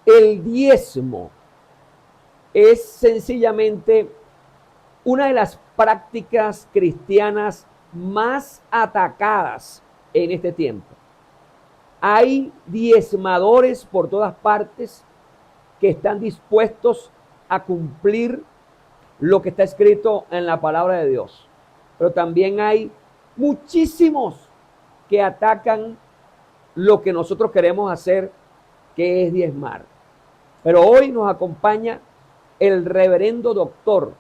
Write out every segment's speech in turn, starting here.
El diezmo es sencillamente una de las prácticas cristianas más atacadas en este tiempo. Hay diezmadores por todas partes que están dispuestos a cumplir lo que está escrito en la palabra de Dios. Pero también hay muchísimos que atacan lo que nosotros queremos hacer, que es diezmar. Pero hoy nos acompaña el reverendo doctor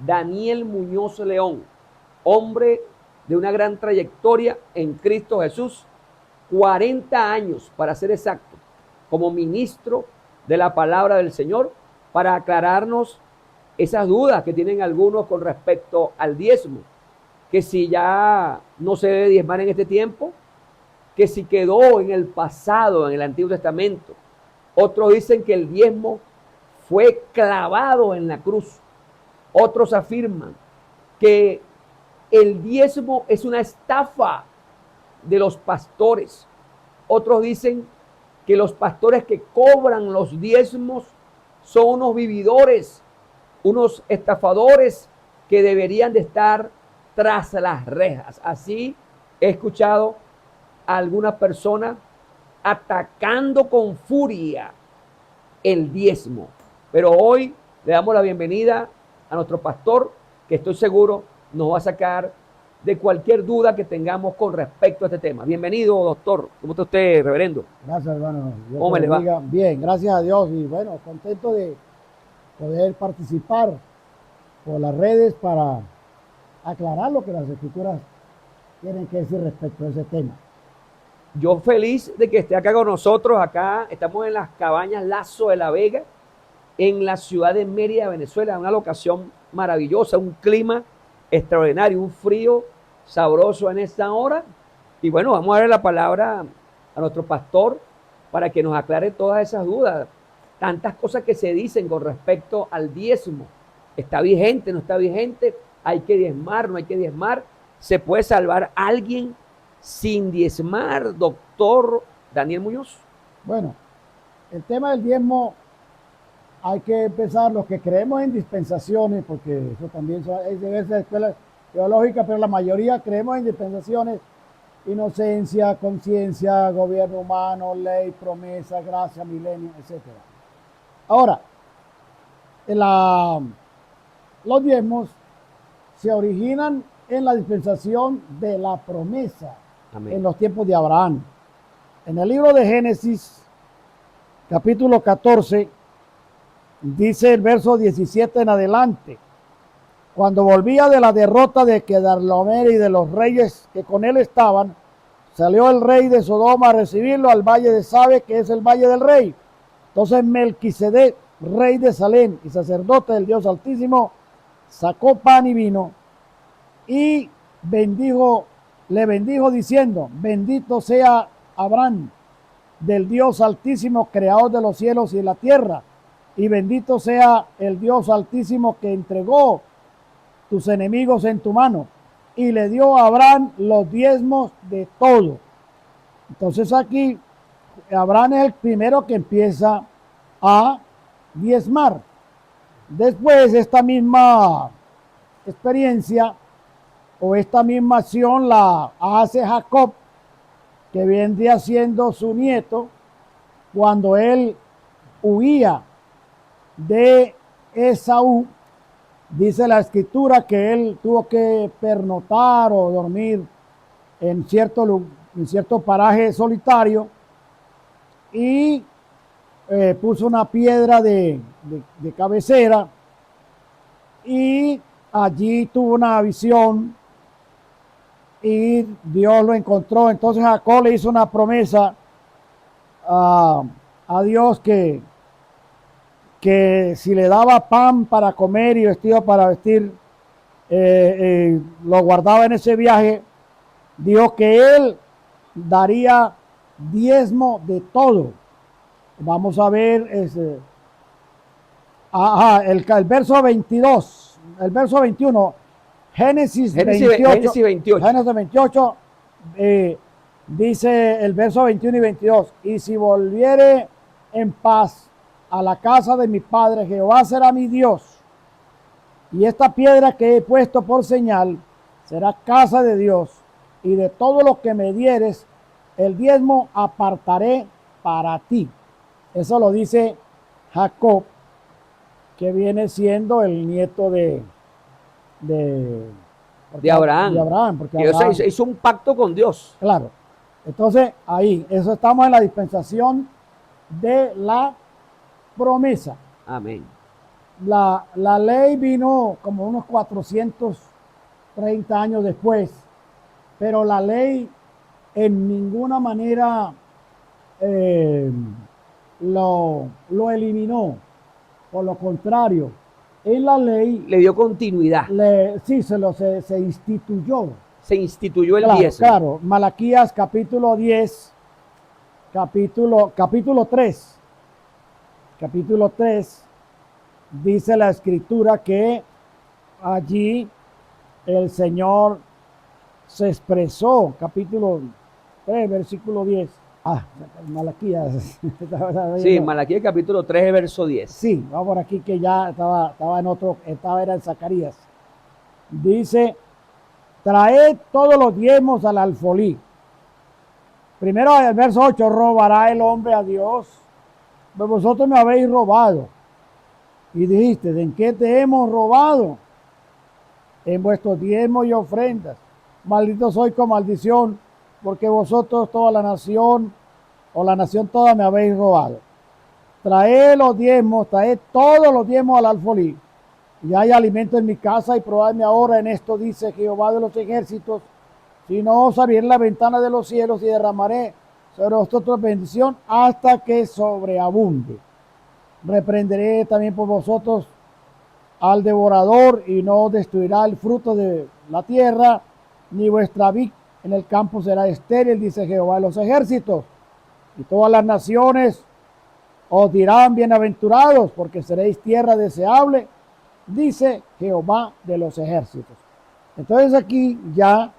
Daniel Muñoz León, hombre de una gran trayectoria en Cristo Jesús, 40 años para ser exacto, como ministro de la palabra del Señor, para aclararnos esas dudas que tienen algunos con respecto al diezmo, que si ya no se debe diezmar en este tiempo, que si quedó en el pasado, en el Antiguo Testamento. Otros dicen que el diezmo fue clavado en la cruz. Otros afirman que el diezmo es una estafa de los pastores. Otros dicen que los pastores que cobran los diezmos son unos vividores, unos estafadores que deberían de estar tras las rejas. Así he escuchado a alguna persona atacando con furia el diezmo. Pero hoy le damos la bienvenida a nuestro pastor, que estoy seguro nos va a sacar de cualquier duda que tengamos con respecto a este tema. Bienvenido, doctor. ¿Cómo está usted, reverendo? Gracias, hermano. ¿Cómo le va? Bien, gracias a Dios. Y bueno, contento de poder participar por las redes para aclarar lo que las escrituras tienen que decir respecto a ese tema. Yo feliz de que esté acá con nosotros. Acá estamos en las cabañas Lazo de la Vega, en la ciudad de Mérida, Venezuela. Una locación maravillosa, un clima extraordinario, un frío sabroso en esta hora. Y bueno, vamos a darle la palabra a nuestro pastor para que nos aclare todas esas dudas. Tantas cosas que se dicen con respecto al diezmo. ¿Está vigente? ¿No está vigente? ¿Hay que diezmar? ¿No hay que diezmar? ¿Se puede salvar a alguien sin diezmar, doctor Daniel Muñoz? Bueno, el tema del diezmo hay que empezar los que creemos en dispensaciones, porque eso también es de verse de escuela teológica, pero la mayoría creemos en dispensaciones: inocencia, conciencia, gobierno humano, ley, promesa, gracia, milenio, etc. Ahora, los diezmos se originan en la dispensación de la promesa. Amén. En los tiempos de Abraham. En el libro de Génesis, capítulo 14, dice el verso 17 en adelante: cuando volvía de la derrota de Quedarlaomer y de los reyes que con él estaban, salió el rey de Sodoma a recibirlo al valle de Sabe, que es el valle del rey. Entonces Melquisedec, rey de Salem y sacerdote del Dios Altísimo, sacó pan y vino y le bendijo diciendo: bendito sea Abraham del Dios Altísimo, creador de los cielos y la tierra, y bendito sea el Dios Altísimo que entregó tus enemigos en tu mano. Y le dio a Abraham los diezmos de todo. Entonces aquí Abraham es el primero que empieza a diezmar. Después esta misma experiencia o esta misma acción la hace Jacob, que vendría siendo su nieto, cuando él huía de Esaú. Dice la escritura que él tuvo que pernotar o dormir en cierto paraje solitario y puso una piedra de cabecera, y allí tuvo una visión y Dios lo encontró. Entonces Jacob le hizo una promesa a Dios que si le daba pan para comer y vestido para vestir, lo guardaba en ese viaje. Dijo que él daría diezmo de todo. Vamos a ver el verso 22, el verso 21, Génesis 28, dice el verso 21 y 22: y si volviere en paz a la casa de mi padre, Jehová será mi Dios. Y esta piedra que he puesto por señal será casa de Dios. Y de todo lo que me dieres, el diezmo apartaré para ti. Eso lo dice Jacob, que viene siendo el nieto de Abraham. De Abraham, porque Abraham hizo un pacto con Dios. Claro. Entonces, ahí, eso estamos en la dispensación de la promesa. Amén. La ley vino como unos 430 años después, pero la ley en ninguna manera lo eliminó. Por lo contrario, en la ley le dio continuidad. Sí, se instituyó. Se instituyó el diezmo. Claro, Malaquías capítulo 10, capítulo 3. Capítulo 3 dice la escritura que allí el Señor se expresó, capítulo 3, versículo 10. Malaquías. Sí, Malaquías capítulo 3, verso 10. Sí, vamos por aquí que ya estaba era en Zacarías. Dice, traed todos los diezmos al alfolí. Primero el verso 8, robará el hombre a Dios. Pues vosotros me habéis robado. Y dijiste, ¿en qué te hemos robado? En vuestros diezmos y ofrendas. Maldito soy con maldición, porque vosotros toda la nación, o la nación toda me habéis robado. Traed los diezmos, traed todos los diezmos al alfolí. Y hay alimento en mi casa, y probadme ahora en esto, dice Jehová de los ejércitos, si no os abriré la ventana de los cielos y derramaré sobre vosotros bendición hasta que sobreabunde. Reprenderé también por vosotros al devorador y no destruirá el fruto de la tierra, ni vuestra vid en el campo será estéril, dice Jehová de los ejércitos. Y todas las naciones os dirán bienaventurados, porque seréis tierra deseable, dice Jehová de los ejércitos. Entonces aquí ya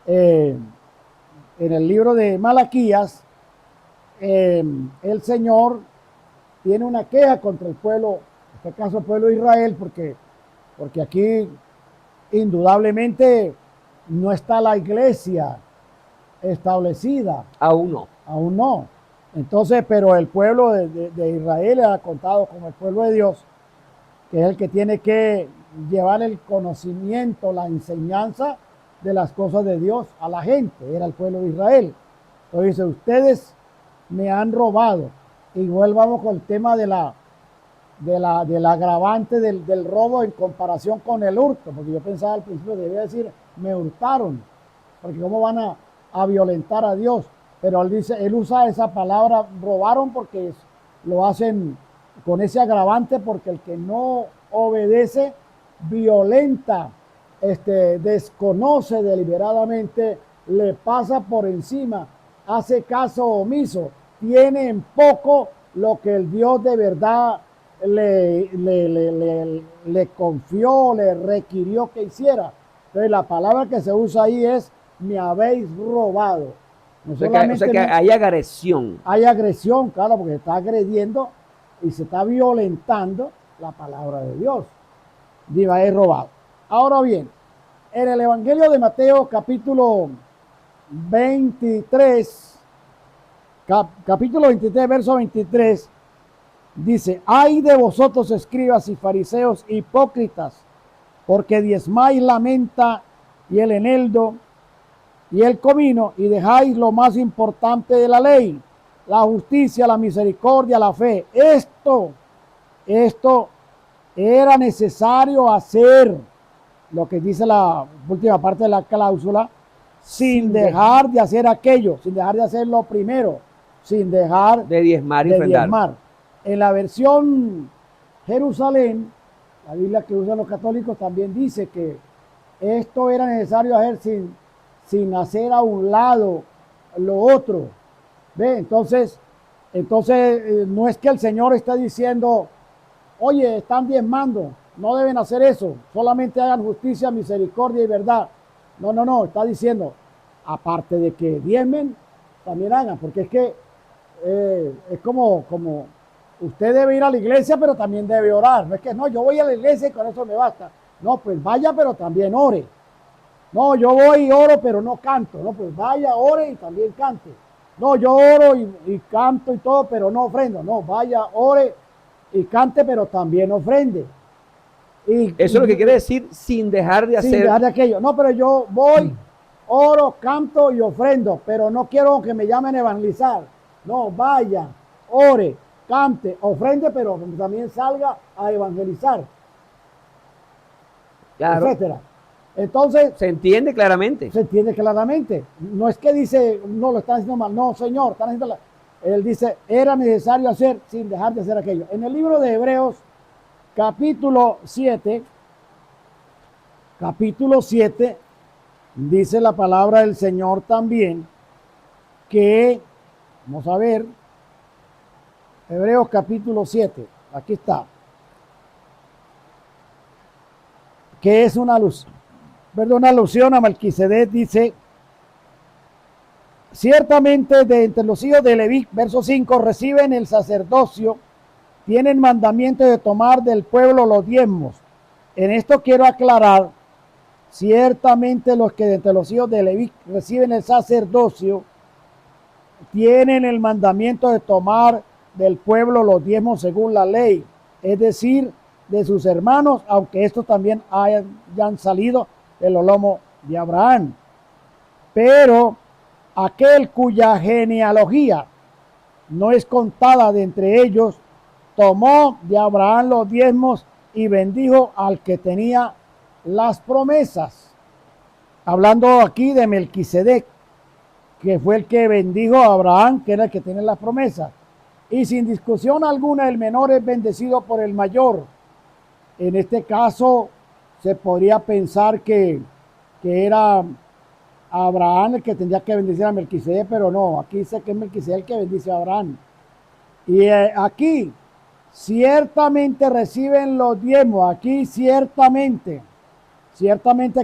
en el libro de Malaquías, el Señor tiene una queja contra el pueblo, en este caso el pueblo de Israel, porque aquí indudablemente no está la iglesia establecida. Aún no. Aún no. Entonces, pero el pueblo de Israel era contado como el pueblo de Dios, que es el que tiene que llevar el conocimiento, la enseñanza de las cosas de Dios a la gente. Era el pueblo de Israel. Entonces dice, ustedes me han robado. Igual vamos con el tema del agravante del robo en comparación con el hurto, porque yo pensaba al principio, debía decir, me hurtaron, porque cómo van a violentar a Dios. Pero él usa esa palabra robaron porque lo hacen con ese agravante, porque el que no obedece violenta, desconoce deliberadamente, le pasa por encima, hace caso omiso, tiene en poco lo que el Dios de verdad le confió, le requirió que hiciera. Entonces la palabra que se usa ahí es me habéis robado. No o sea que hay agresión. Hay agresión, claro, porque se está agrediendo y se está violentando la palabra de Dios. Digo, es robado. Ahora bien, en el Evangelio de Mateo, capítulo 23, verso 23, dice, ay de vosotros escribas y fariseos hipócritas, porque diezmáis la menta y el eneldo y el comino, y dejáis lo más importante de la ley, la justicia, la misericordia, la fe. Esto era necesario hacer, lo que dice la última parte de la cláusula, sin dejar de hacer aquello, sin dejar de hacer lo primero, sin dejar de diezmar y ofrendar. En la versión Jerusalén, la Biblia que usan los católicos también dice que esto era necesario hacer sin hacer a un lado lo otro. ¿Ve? Entonces no es que el Señor está diciendo, oye, están diezmando, no deben hacer eso, solamente hagan justicia, misericordia y verdad. No, está diciendo, aparte de que diezmen, también hagan, porque es que es como usted debe ir a la iglesia, pero también debe orar. No es que no, yo voy a la iglesia y con eso me basta. No, pues vaya, pero también ore. No, yo voy y oro, pero no canto. No, pues vaya, ore y también cante. No, yo oro y canto y todo, pero no ofrendo. No, vaya, ore y cante, pero también ofrende. Eso es lo que quiere decir sin dejar de hacer. Sin dejar de aquello. No, pero yo voy, oro, canto y ofrendo, pero no quiero que me llamen a evangelizar. No, vaya, ore, cante, ofrende, pero también salga a evangelizar. Claro. Etcétera. Entonces, se entiende claramente. Se entiende claramente. No es que dice, no lo están haciendo mal. No, Señor, están haciendo él dice, era necesario hacer sin dejar de hacer aquello. En el libro de Hebreos, capítulo 7, dice la palabra del Señor también que, vamos a ver, Hebreos capítulo 7, aquí está, que es una alusión a Melquisedec. Dice, ciertamente de entre los hijos de Leví, verso 5, reciben el sacerdocio, tienen mandamiento de tomar del pueblo los diezmos. En esto quiero aclarar, ciertamente los que de entre los hijos de Leví reciben el sacerdocio, tienen el mandamiento de tomar del pueblo los diezmos según la ley, es decir, de sus hermanos, aunque estos también hayan salido del lomo de Abraham. Pero aquel cuya genealogía no es contada de entre ellos, tomó de Abraham los diezmos y bendijo al que tenía las promesas. Hablando aquí de Melquisedec, que fue el que bendijo a Abraham, que era el que tiene las promesas. Y sin discusión alguna, el menor es bendecido por el mayor. En este caso, se podría pensar que era Abraham el que tendría que bendecir a Melquisedec, pero no, aquí dice que es Melquisedec el que bendice a Abraham. Y aquí, ciertamente reciben los diezmos, aquí ciertamente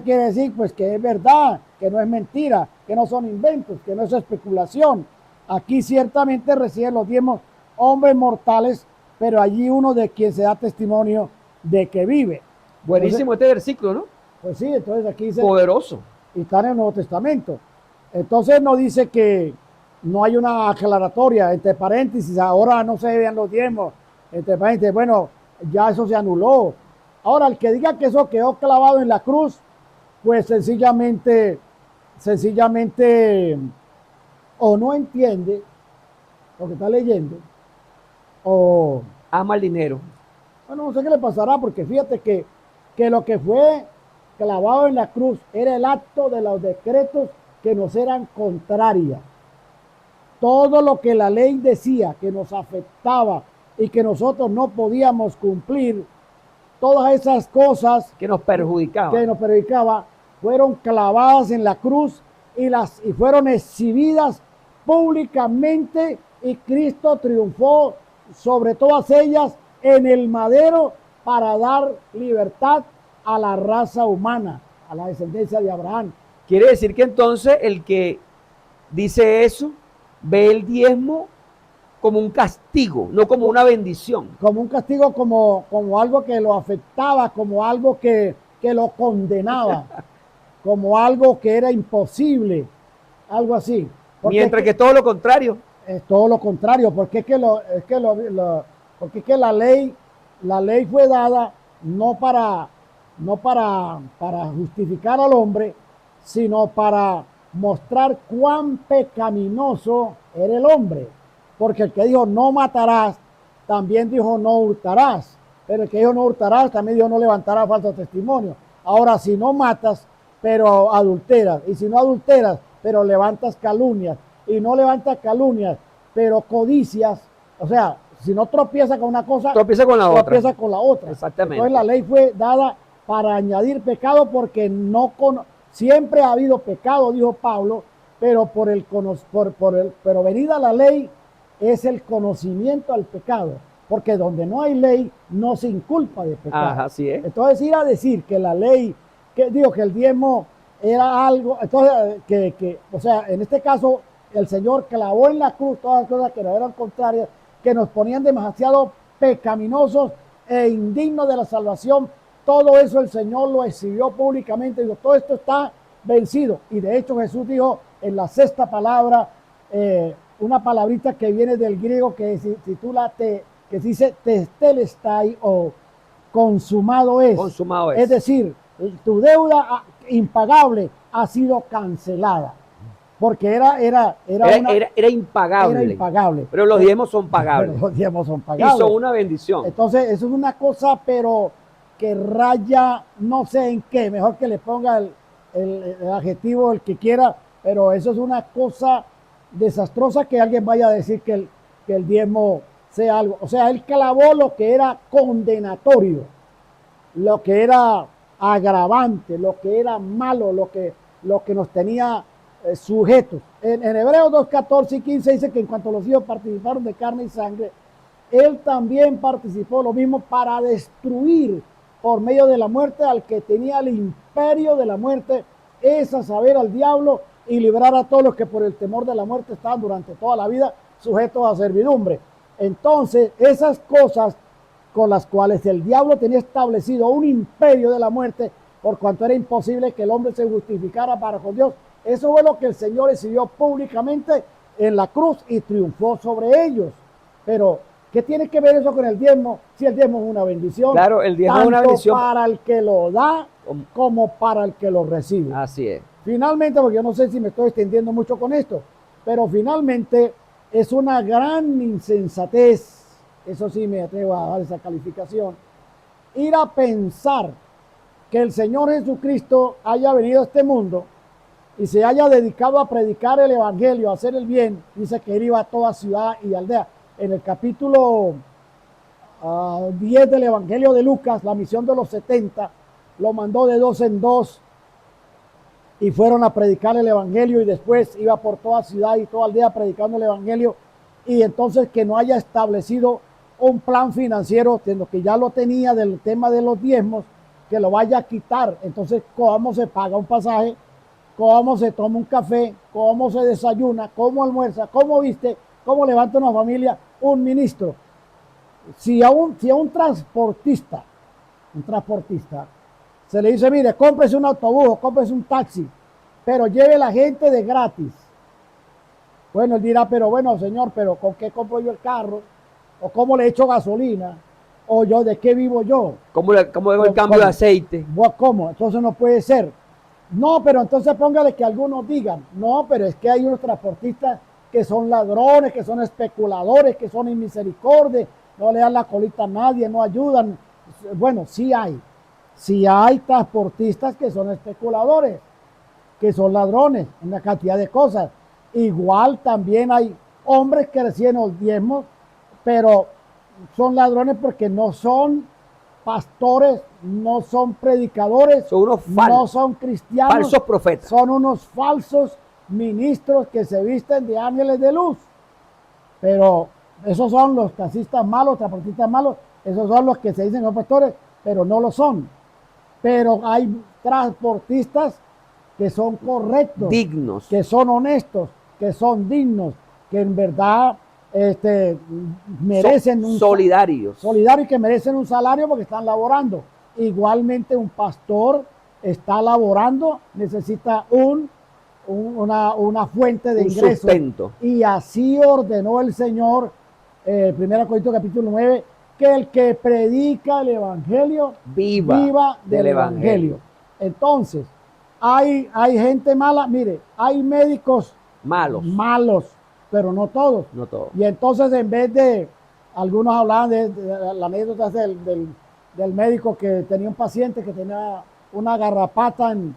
quiere decir pues que es verdad, que no es mentira, que no son inventos, que no es especulación. Aquí ciertamente reciben los diezmos hombres mortales, pero allí uno de quien se da testimonio de que vive. Buenísimo entonces, este versículo, ¿no? Pues sí, entonces aquí dice... Poderoso. Y está en el Nuevo Testamento. Entonces no dice que no hay una aclaratoria, entre paréntesis, ahora no se deben los diezmos, entre paréntesis, bueno, ya eso se anuló. Ahora, el que diga que eso quedó clavado en la cruz, pues sencillamente, o no entiende lo que está leyendo, o... ama el dinero. Bueno, no sé qué le pasará, porque fíjate que lo que fue clavado en la cruz era el acto de los decretos que nos eran contrarias. Todo lo que la ley decía que nos afectaba y que nosotros no podíamos cumplir, todas esas cosas que nos perjudicaban, fueron clavadas en la cruz y fueron exhibidas públicamente, y Cristo triunfó sobre todas ellas en el madero para dar libertad a la raza humana, a la descendencia de Abraham. Quiere decir que entonces el que dice eso ve el diezmo como un castigo, no como una bendición. Como un castigo, como algo que lo afectaba, como algo que lo condenaba, como algo que era imposible, algo así. Mientras que todo lo contrario. Es todo lo contrario, porque es que la ley fue dada no para justificar al hombre, sino para mostrar cuán pecaminoso era el hombre. Porque el que dijo no matarás, también dijo no hurtarás. Pero el que dijo no hurtarás, también dijo no levantarás falso testimonio. Ahora, si no matas, pero adulteras, y si no adulteras, pero levantas calumnias, y no levantas calumnias, pero codicias, o sea, si no tropiezas con una cosa, tropieza con la otra. Exactamente. Entonces la ley fue dada para añadir pecado, porque siempre ha habido pecado, dijo Pablo, pero pero venida la ley es el conocimiento al pecado, porque donde no hay ley no se inculpa de pecado. Ajá, así es. Entonces ir a decir que la ley, que el diezmo era algo, entonces o sea, en este caso el Señor clavó en la cruz todas las cosas que no eran contrarias, que nos ponían demasiado pecaminosos e indignos de la salvación. Todo eso el Señor lo exhibió públicamente. Digo, todo esto está vencido. Y de hecho Jesús dijo en la sexta palabra, una palabrita que viene del griego que se titula que dice tetelestai o consumado es. Consumado es. Es decir, tu deuda impagable ha sido cancelada. Porque era impagable. Era impagable. Pero los diezmos son pagables. Pero los diezmos son pagables. Y son una bendición. Entonces, eso es una cosa, pero que raya, no sé en qué. Mejor que le ponga el adjetivo el que quiera, pero eso es una cosa desastrosa que alguien vaya a decir que el diezmo sea algo. O sea, él clavó lo que era condenatorio, lo que era agravante, lo que era malo, lo que nos tenía sujetos. En Hebreos 2, 14 y 15 dice que en cuanto los hijos participaron de carne y sangre, él también participó lo mismo para destruir por medio de la muerte al que tenía el imperio de la muerte, es a saber, al diablo, y librar a todos los que por el temor de la muerte estaban durante toda la vida sujetos a servidumbre. Entonces, esas cosas con las cuales el diablo tenía establecido un imperio de la muerte, por cuanto era imposible que el hombre se justificara para con Dios, eso fue lo que el Señor exhibió públicamente en la cruz y triunfó sobre ellos. Pero, ¿qué tiene que ver eso con el diezmo? Si el diezmo es una bendición. Claro, el diezmo es una bendición para el que lo da como para el que lo recibe. Así es. Finalmente, porque yo no sé si me estoy extendiendo mucho con esto, pero finalmente es una gran insensatez, eso sí me atrevo a dar esa calificación, ir a pensar que el Señor Jesucristo haya venido a este mundo y se haya dedicado a predicar el evangelio, a hacer el bien. Dice que él iba a toda ciudad y aldea. En el capítulo 10 del evangelio de Lucas, la misión de los 70, lo mandó de 2 en 2 y fueron a predicar el evangelio, y después iba por toda ciudad y toda aldea predicando el evangelio. Y entonces que no haya establecido un plan financiero, siendo que ya lo tenía del tema de los diezmos, que lo vaya a quitar. Entonces, ¿cómo se paga un pasaje? ¿Cómo se toma un café? ¿Cómo se desayuna? ¿Cómo almuerza? ¿Cómo viste? ¿Cómo levanta una familia? Un ministro. Si a un transportista se le dice, mire, cómprese un autobús, cómprese un taxi, pero lleve la gente de gratis. Bueno, él dirá, pero bueno, señor, pero ¿con qué compro yo el carro? ¿O cómo le echo gasolina? ¿O yo de qué vivo yo? ¿Cómo hago el cambio de aceite? ¿Cómo? Entonces no puede ser. No, pero entonces póngale que algunos digan, no, pero es que hay unos transportistas que son ladrones, que son especuladores, que son inmisericordios, no le dan la colita a nadie, no ayudan. Bueno, sí hay transportistas que son especuladores, que son ladrones, una cantidad de cosas. Igual también hay hombres que reciben los diezmos, pero son ladrones porque no son pastores, no son predicadores, no son cristianos, falsos profetas. Son unos falsos ministros que se visten de ángeles de luz. Pero esos son los taxistas malos, transportistas malos, esos son los que se dicen los pastores, pero no lo son. Pero hay transportistas que son correctos, dignos, que son honestos, que son dignos, que en verdad merecen solidarios y que merecen un salario porque están laborando. Igualmente un pastor está laborando, necesita una fuente de ingresos, sustento. Y así ordenó el Señor, 1 Corintios capítulo 9, que el que predica el evangelio viva del evangelio. Entonces, hay gente mala, mire, hay médicos malos, pero no todos. Y entonces, en vez de, algunos hablaban de la anécdota del médico que tenía un paciente que tenía una garrapata en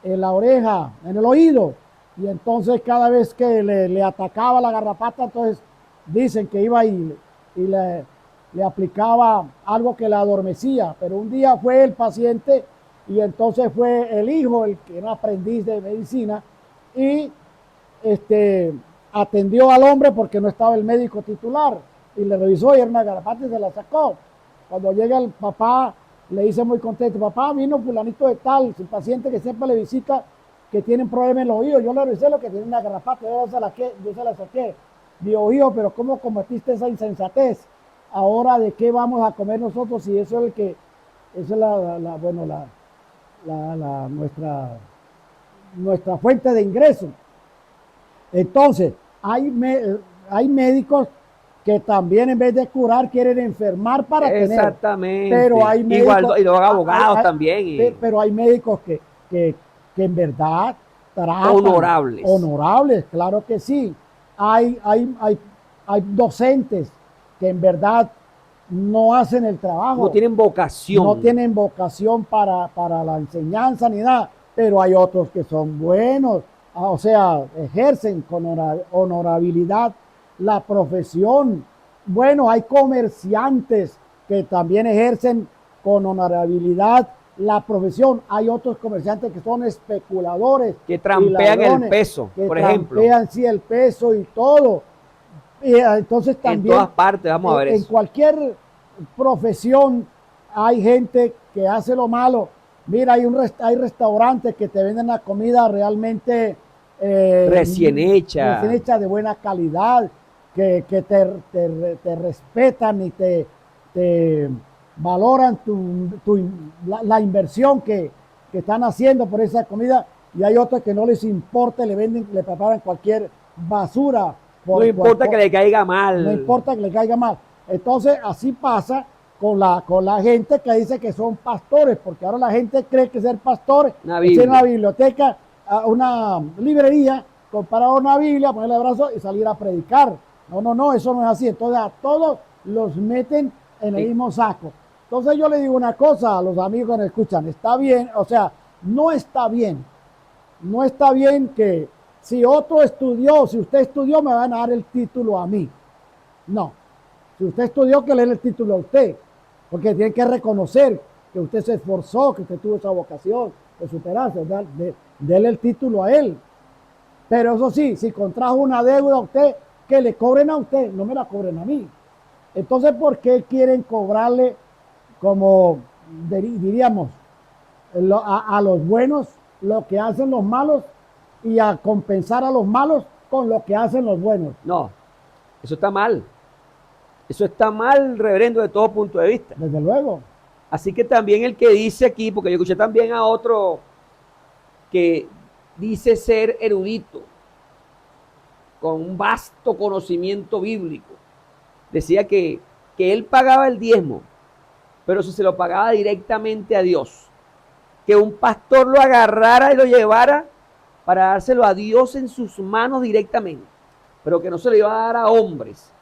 la oreja, en el oído, y entonces cada vez que le atacaba la garrapata, entonces dicen que iba y le aplicaba algo que la adormecía. Pero un día fue el paciente y entonces fue el hijo, el que era aprendiz de medicina, y atendió al hombre porque no estaba el médico titular, y le revisó y era una garrapata y se la sacó. Cuando llega el papá, le dice muy contento, papá, vino fulanito de tal, su paciente que siempre le visita, que tiene un problema en los oídos, yo le revisé lo que tiene una garrapata, yo se la saqué. dijo, hijo, pero ¿cómo cometiste esa insensatez? Ahora, ¿de qué vamos a comer nosotros? Si eso es el que, eso es nuestra fuente de ingreso. Entonces, hay médicos que también en vez de curar quieren enfermar para tener. Exactamente. Pero hay médicos, igual, y los abogados también. Pero hay médicos que en verdad tratan. Honorables. Honorables, claro que sí. Hay docentes que en verdad no hacen el trabajo. No tienen vocación. No tienen vocación para la enseñanza ni nada. Pero hay otros que son buenos. O sea, ejercen con honorabilidad la profesión. Bueno, hay comerciantes que también ejercen con honorabilidad la profesión. Hay otros comerciantes que son especuladores. Que trampean el peso, por ejemplo. Que trampean, sí, el peso y todo. Y entonces también. En todas partes vamos a ver eso. En cualquier profesión hay gente que hace lo malo. Mira, hay restaurantes que te venden la comida realmente recién hecha, de buena calidad, que te respetan y te valoran la inversión que están haciendo por esa comida, y hay otros que no les importa, le preparan cualquier basura. No importa que le caiga mal. No importa que le caiga mal. Entonces, así pasa con la gente que dice que son pastores, porque ahora la gente cree que ser pastor es ir a una biblioteca, a una librería, comprar una Biblia, ponerle el brazo y salir a predicar. No, eso no es así. Entonces a todos los meten en el mismo saco. Entonces yo le digo una cosa a los amigos que me escuchan, está bien, o sea, no está bien que si otro estudió, si usted estudió me van a dar el título a mí. No, si usted estudió, que le den el título a usted, porque tiene que reconocer que usted se esforzó, que usted tuvo esa vocación de superarse, déle el título a él. Pero eso sí, si contrajo una deuda a usted, que le cobren a usted, no me la cobren a mí. Entonces, ¿por qué quieren cobrarle, como diríamos, a los buenos lo que hacen los malos y a compensar a los malos con lo que hacen los buenos? No, eso está mal. Eso está mal, reverendo, de todo punto de vista. Desde luego. Así que también el que dice aquí, porque yo escuché también a otro que dice ser erudito, con un vasto conocimiento bíblico, decía que él pagaba el diezmo, pero si se lo pagaba directamente a Dios, que un pastor lo agarrara y lo llevara para dárselo a Dios en sus manos directamente, pero que no se lo iba a dar a hombres.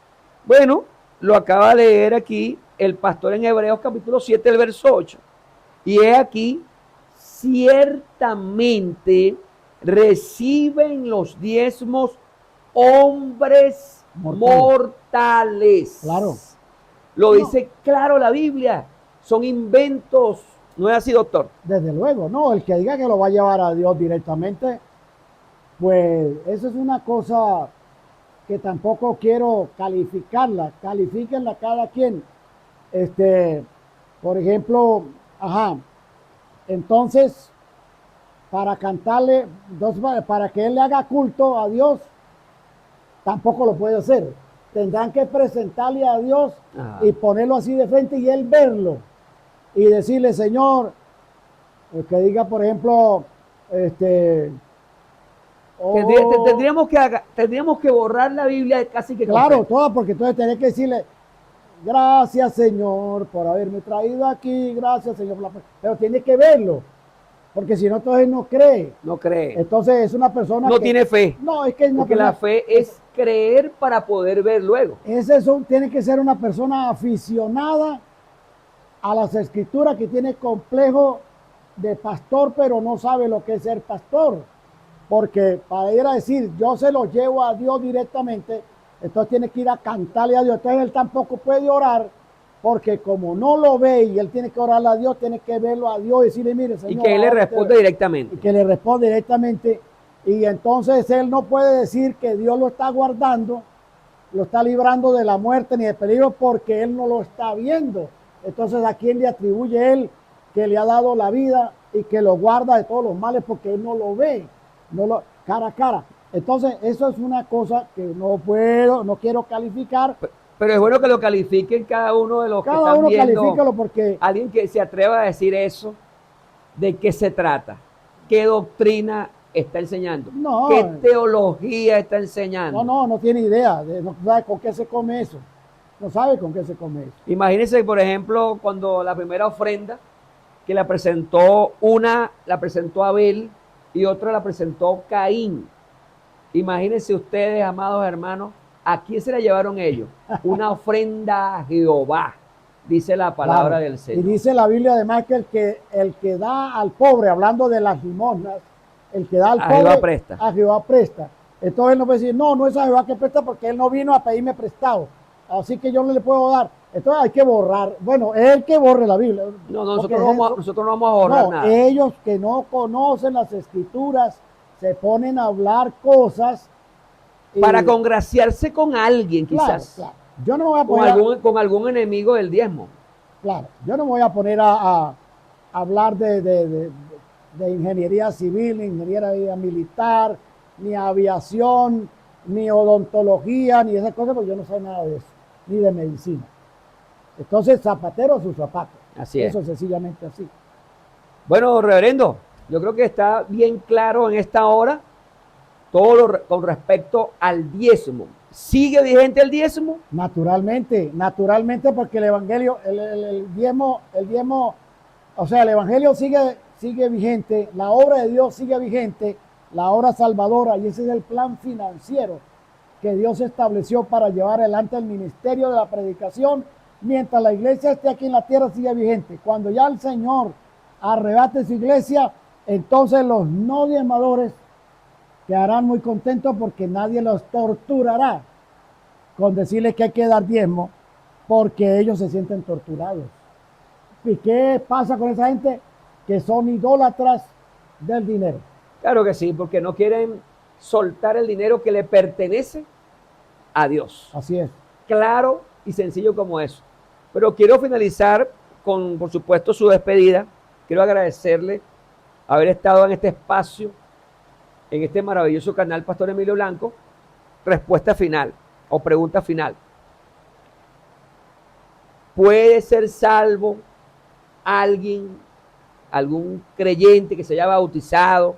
Bueno, lo acaba de leer aquí el pastor en Hebreos capítulo 7, el verso 8. Y he aquí, ciertamente reciben los diezmos hombres mortales. Claro. Lo dice claro la Biblia. Son inventos. ¿No es así, doctor? Desde luego, no. El que diga que lo va a llevar a Dios directamente, pues eso es una cosa que tampoco quiero calificarla. Califíquenla cada quien. Por ejemplo, entonces, para cantarle, para que él le haga culto a Dios, tampoco lo puede hacer. Tendrán que presentarle a Dios y ponerlo así de frente y él verlo y decirle, Señor, que diga, por ejemplo, tendríamos que borrar la Biblia casi que claro, toda, porque entonces tenés que decirle, gracias, Señor, por haberme traído aquí, gracias, Señor, pero tiene que verlo, porque si no, entonces no cree. No cree. Entonces es una persona no tiene fe. No, es que es una porque la fe es creer para poder ver luego. Tiene que ser una persona aficionada a las escrituras, que tiene complejo de pastor, pero no sabe lo que es ser pastor. Porque para ir a decir, yo se lo llevo a Dios directamente, entonces tiene que ir a cantarle a Dios. Entonces él tampoco puede orar, porque como no lo ve y él tiene que orarle a Dios, tiene que verlo a Dios y decirle, mire, Señor. Y que él le responde directamente. Y que le responde directamente. Y entonces él no puede decir que Dios lo está guardando, lo está librando de la muerte ni de peligro, porque él no lo está viendo. Entonces, ¿a quién le atribuye él que le ha dado la vida y que lo guarda de todos los males? Porque él no lo ve, cara a cara. Entonces, eso es una cosa que no quiero calificar. Pero es bueno que lo califiquen cada uno de los que están uno viendo. Califícalo porque alguien que se atreva a decir eso, ¿de qué se trata? ¿Qué doctrina está enseñando? No. ¿Qué teología está enseñando? No tiene idea, no sabe con qué se come eso. No sabe con qué se come eso. Imagínense, por ejemplo, cuando la primera ofrenda que la presentó Abel y otra la presentó Caín. Imagínense ustedes, amados hermanos, ¿a quién se la llevaron ellos? Una ofrenda a Jehová, dice la palabra del Señor. Y dice la Biblia además que el que da al pobre, hablando de las limosnas, el que da al pobre, a Jehová presta. Entonces él no puede decir, no es a Jehová que presta porque él no vino a pedirme prestado. Así que yo no le puedo dar. Entonces hay que borrar. Bueno, es el que borre la Biblia. No, nosotros no vamos a borrar nada. Ellos que no conocen las escrituras se ponen a hablar cosas para congraciarse con alguien, quizás. Claro. Yo no me voy a poner con algún enemigo del diezmo. Claro, yo no me voy a poner a hablar de ingeniería civil, ni ingeniería militar, ni aviación, ni odontología, ni esas cosas, porque yo no sé nada de eso, ni de medicina. Entonces, zapatero a sus zapatos. Así es. Eso es sencillamente así. Bueno, reverendo, yo creo que está bien claro en esta hora todo con respecto al diezmo. ¿Sigue vigente el diezmo? Naturalmente, porque el evangelio, el diezmo, o sea, el evangelio sigue vigente, la obra de Dios sigue vigente, la obra salvadora, y ese es el plan financiero que Dios estableció para llevar adelante el ministerio de la predicación, mientras la iglesia esté aquí en la tierra sigue vigente. Cuando ya el Señor arrebate su iglesia, entonces los no diezmadores quedarán muy contentos porque nadie los torturará con decirles que hay que dar diezmo, porque ellos se sienten torturados. ¿Y qué pasa con esa gente? Que son idólatras del dinero. Claro que sí, porque no quieren soltar el dinero que le pertenece a Dios. Así es. Claro y sencillo como eso. Pero quiero finalizar con, por supuesto, su despedida. Quiero agradecerle haber estado en este espacio, en este maravilloso canal Pastor Emilio Blanco. Respuesta final o pregunta final. ¿Puede ser salvo algún creyente que se haya bautizado,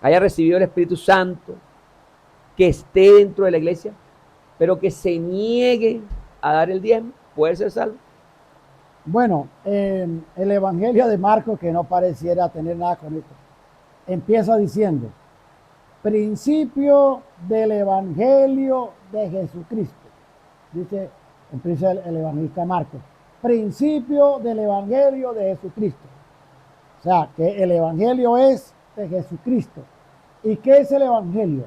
haya recibido el Espíritu Santo, que esté dentro de la iglesia, pero que se niegue a dar el diezmo? ¿Puede ser salvo? Bueno, el Evangelio de Marcos, que no pareciera tener nada con esto, empieza diciendo: principio del Evangelio de Jesucristo. Dice, empieza el evangelista Marcos, principio del Evangelio de Jesucristo. O sea, que el Evangelio es de Jesucristo. ¿Y qué es el Evangelio?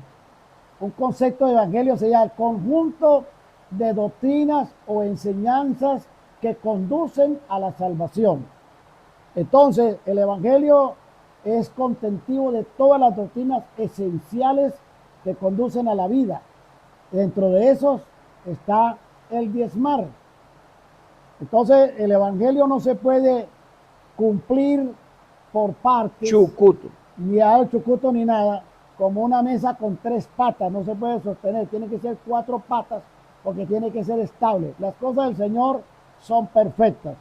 Un concepto de Evangelio sería el conjunto de doctrinas o enseñanzas que conducen a la salvación. Entonces, el Evangelio es contentivo de todas las doctrinas esenciales que conducen a la vida. Dentro de esos está el diezmar. Entonces, el Evangelio no se puede cumplir por partes. Chucuto. Ni al chucuto ni nada. Como una mesa con 3 patas, no se puede sostener. Tiene que ser 4 patas porque tiene que ser estable. Las cosas del Señor son perfectas.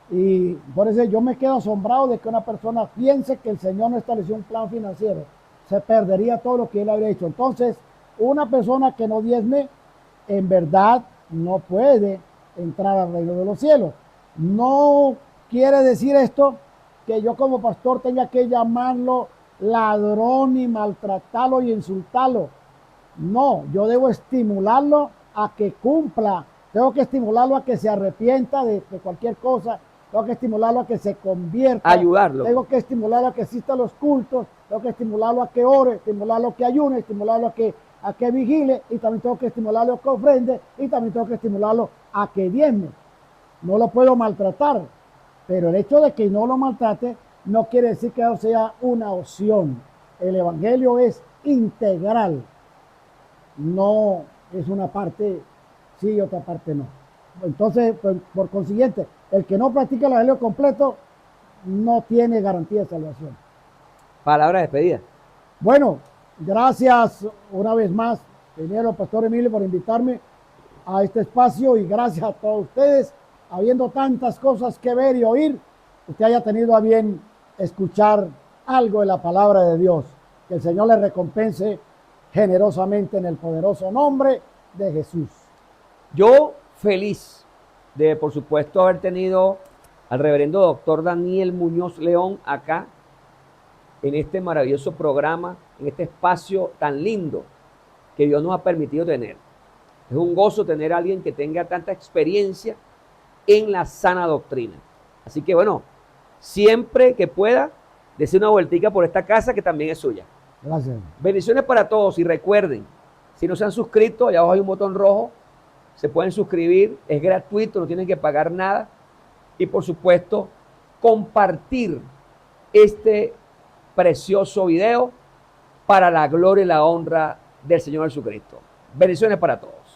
Y por eso yo me quedo asombrado de que una persona piense que el Señor no estableció un plan financiero. Se perdería todo lo que Él habría hecho. Entonces, una persona que no diezme, en verdad no puede entrar al reino de los cielos. No quiere decir esto que yo como pastor tenga que llamarlo ladrón y maltratarlo y insultarlo. No, yo debo estimularlo a que cumpla. Tengo que estimularlo a que se arrepienta de cualquier cosa. Tengo que estimularlo a que se convierta. Ayudarlo. Tengo que estimularlo a que asista a los cultos. Tengo que estimularlo a que ore, estimularlo a que ayune, estimularlo a que vigile, y también tengo que estimularlo a que ofrende, y también tengo que estimularlo a que diezme. No lo puedo maltratar, pero el hecho de que no lo maltrate no quiere decir que eso sea una opción. El Evangelio es integral, no es una parte sí y otra parte no. Entonces, por consiguiente, el que no practica el Evangelio completo no tiene garantía de salvación. Palabra de despedida. Bueno, Gracias una vez más, primero, Pastor Emilio, por invitarme a este espacio, y gracias a todos ustedes, habiendo tantas cosas que ver y oír, usted haya tenido a bien escuchar algo de la palabra de Dios. Que el Señor le recompense generosamente en el poderoso nombre de Jesús. Yo feliz de, por supuesto, haber tenido al reverendo doctor Daniel Muñoz León acá en este maravilloso programa, en este espacio tan lindo que Dios nos ha permitido tener. Es un gozo tener a alguien que tenga tanta experiencia en la sana doctrina. Así que bueno, siempre que pueda, dese una vueltica por esta casa que también es suya. Gracias. Bendiciones para todos, y recuerden, si no se han suscrito, allá abajo hay un botón rojo, se pueden suscribir, es gratuito, no tienen que pagar nada. Y por supuesto, compartir este precioso video para la gloria y la honra del Señor Jesucristo. Bendiciones para todos.